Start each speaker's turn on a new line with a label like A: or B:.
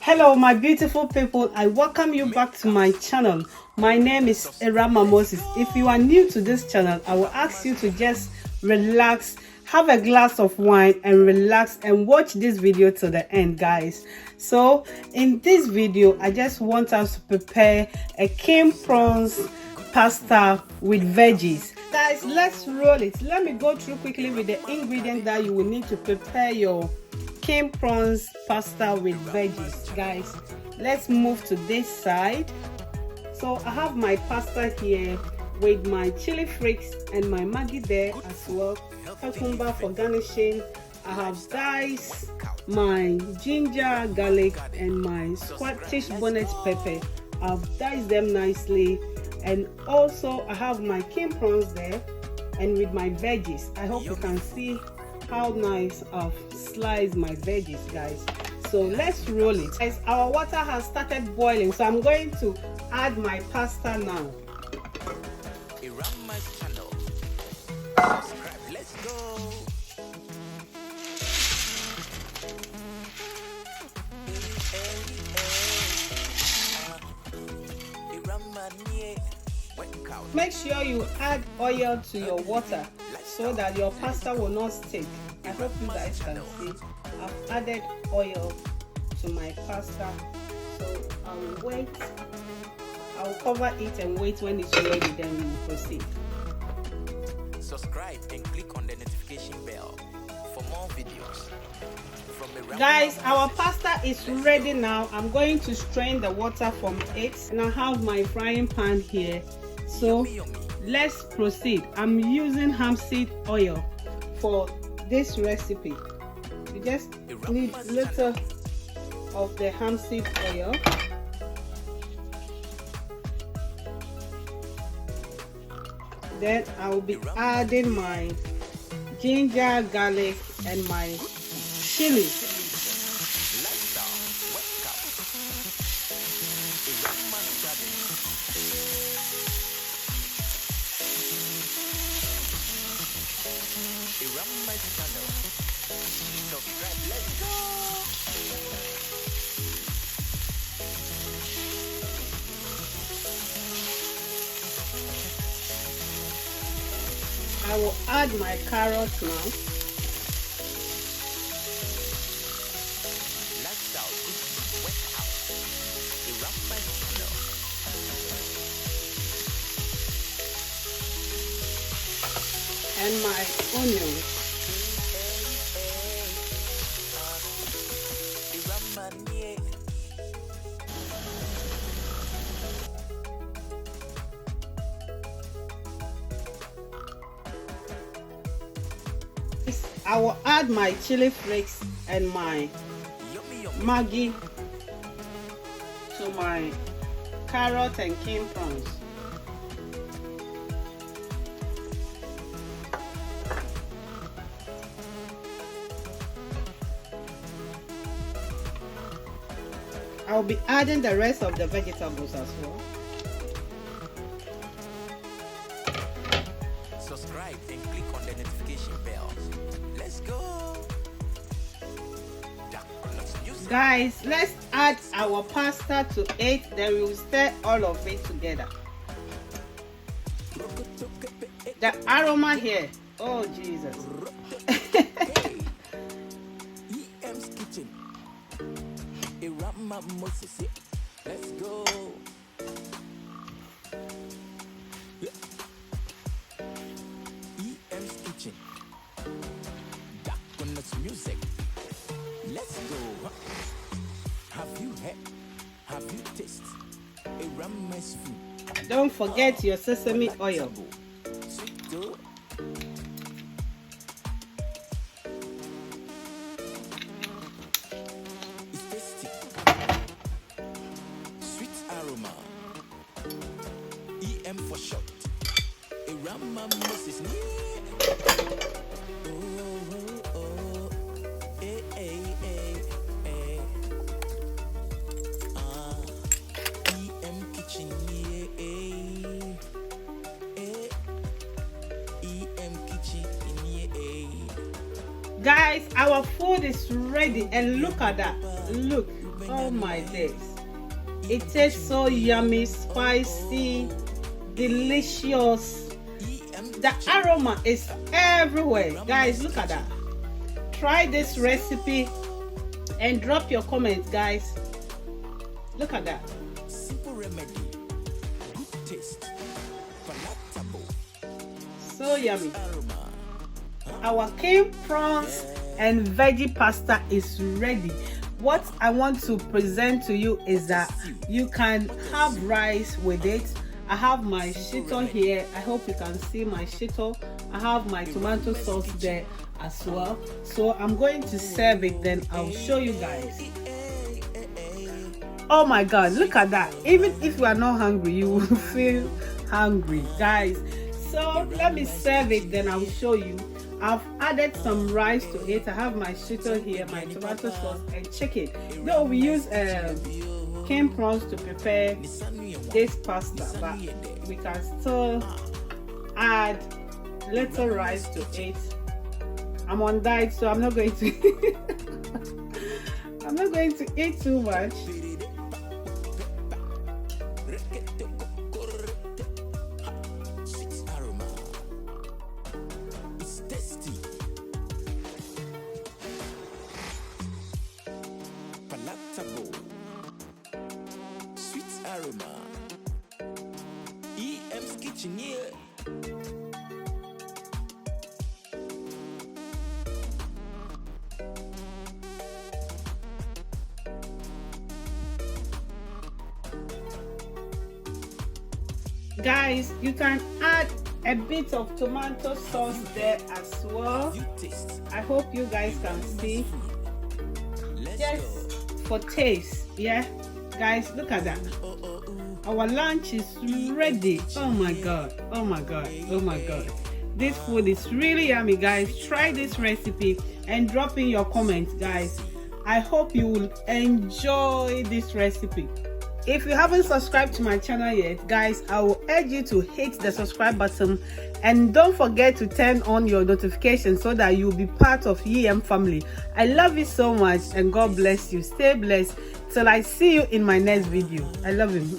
A: Hello my beautiful people, I welcome you back to my channel. My name is Irama Moses. If you are new to this channel, I will ask you to just relax, have a glass of wine and relax and watch this video to the end, guys. So in this video, I just want us to prepare a king prawns pasta with veggies. Guys, let's roll it. Let me go through quickly with the ingredients that you will need to prepare your king prawns pasta with veggies. Guys, let's move to this side. So I have my pasta here with my chili flakes and my Maggie there as well, cucumber for garnishing. I have diced my ginger, garlic and my Scotch bonnet pepper. I've diced them nicely, and also I have my king prawns there and with my veggies. I hope you can see how nice I've sliced my veggies, guys. So let's roll it. Guys, our water has started boiling, so I'm going to add my pasta now.
B: Let's go.
A: Make sure you add oil to your water so that your pasta will not stick. I hope you guys can see I've added oil to my pasta, so I'll wait. I'll cover it and wait. When it's ready, then we will proceed.
B: Subscribe and click on the notification bell for more videos.
A: Guys, our pasta is ready now. I'm going to strain the water from it, and I have my frying pan here. So let's proceed. I'm using hemp seed oil for this recipe. You just need a little of the hemp seed oil. Then I will be adding my ginger, garlic and my chili.
B: Let's go.
A: I will add my carrots now.
B: Let's out. Wet house. Around my channel.
A: And my onions. I will add my chili flakes and my Maggie to my carrot and king prawns. I'll be adding the rest of the vegetables as well.
B: Subscribe and click on the notification bell. Let's go.
A: Guys, let's add our pasta to it, then we will stir all of it together. The aroma here, oh Jesus.
B: EM's kitchen. Irama Moses. Let's go. EM's kitchen. Darkness music. Let's go. Have you had? Have you tasted Irama's food?
A: Don't forget your sesame oil.
B: Sweet too. It's tasty. Sweet aroma. EM for short. Irama Moses. EM kitchen. EM kitchen.
A: Guys, our food is ready, and look at that. Look, oh my days, it tastes so yummy, spicy, delicious. The aroma is everywhere. Guys, look at that. Try this recipe and drop your comments, guys. Look at that.
B: Simple remedy, good taste, palatable,
A: So yummy.
B: aroma.
A: Our king prawns and veggie pasta is ready. What I want to present to you is that you can have rice with it. I have my shito here. I hope you can see my shito. I have my tomato sauce there as well. So I'm going to serve it, then I'll show you guys. Oh my god, look at that. Even if you are not hungry, you will feel hungry, guys. So let me serve it, then I'll show you. I've added some rice to it. I have my shito here, my tomato sauce, and chicken. Though we use king prawns to prepare this pasta, but we can still add little rice to it. I'm on diet, so I'm not going to I'm not going to eat too much.
B: Sweet aroma. It's tasty. Palatable. Sweet aroma. EM's kitchen here.
A: Guys, you can add a bit of tomato sauce there as well.
B: You taste.
A: I hope you guys can see.
B: Let's
A: Just
B: go.
A: for taste, yeah. Guys, look at that. Our lunch is ready. Oh my god, oh my god, oh my god. This food is really yummy, guys. Try this recipe and drop in your comments, guys. I hope you will enjoy this recipe. If you haven't subscribed to my channel yet, guys, I will urge you to hit the subscribe button, and don't forget to turn on your notifications so that you'll be part of EM family. I love you so much, and God bless you. Stay blessed till I see you in my next video. I love you.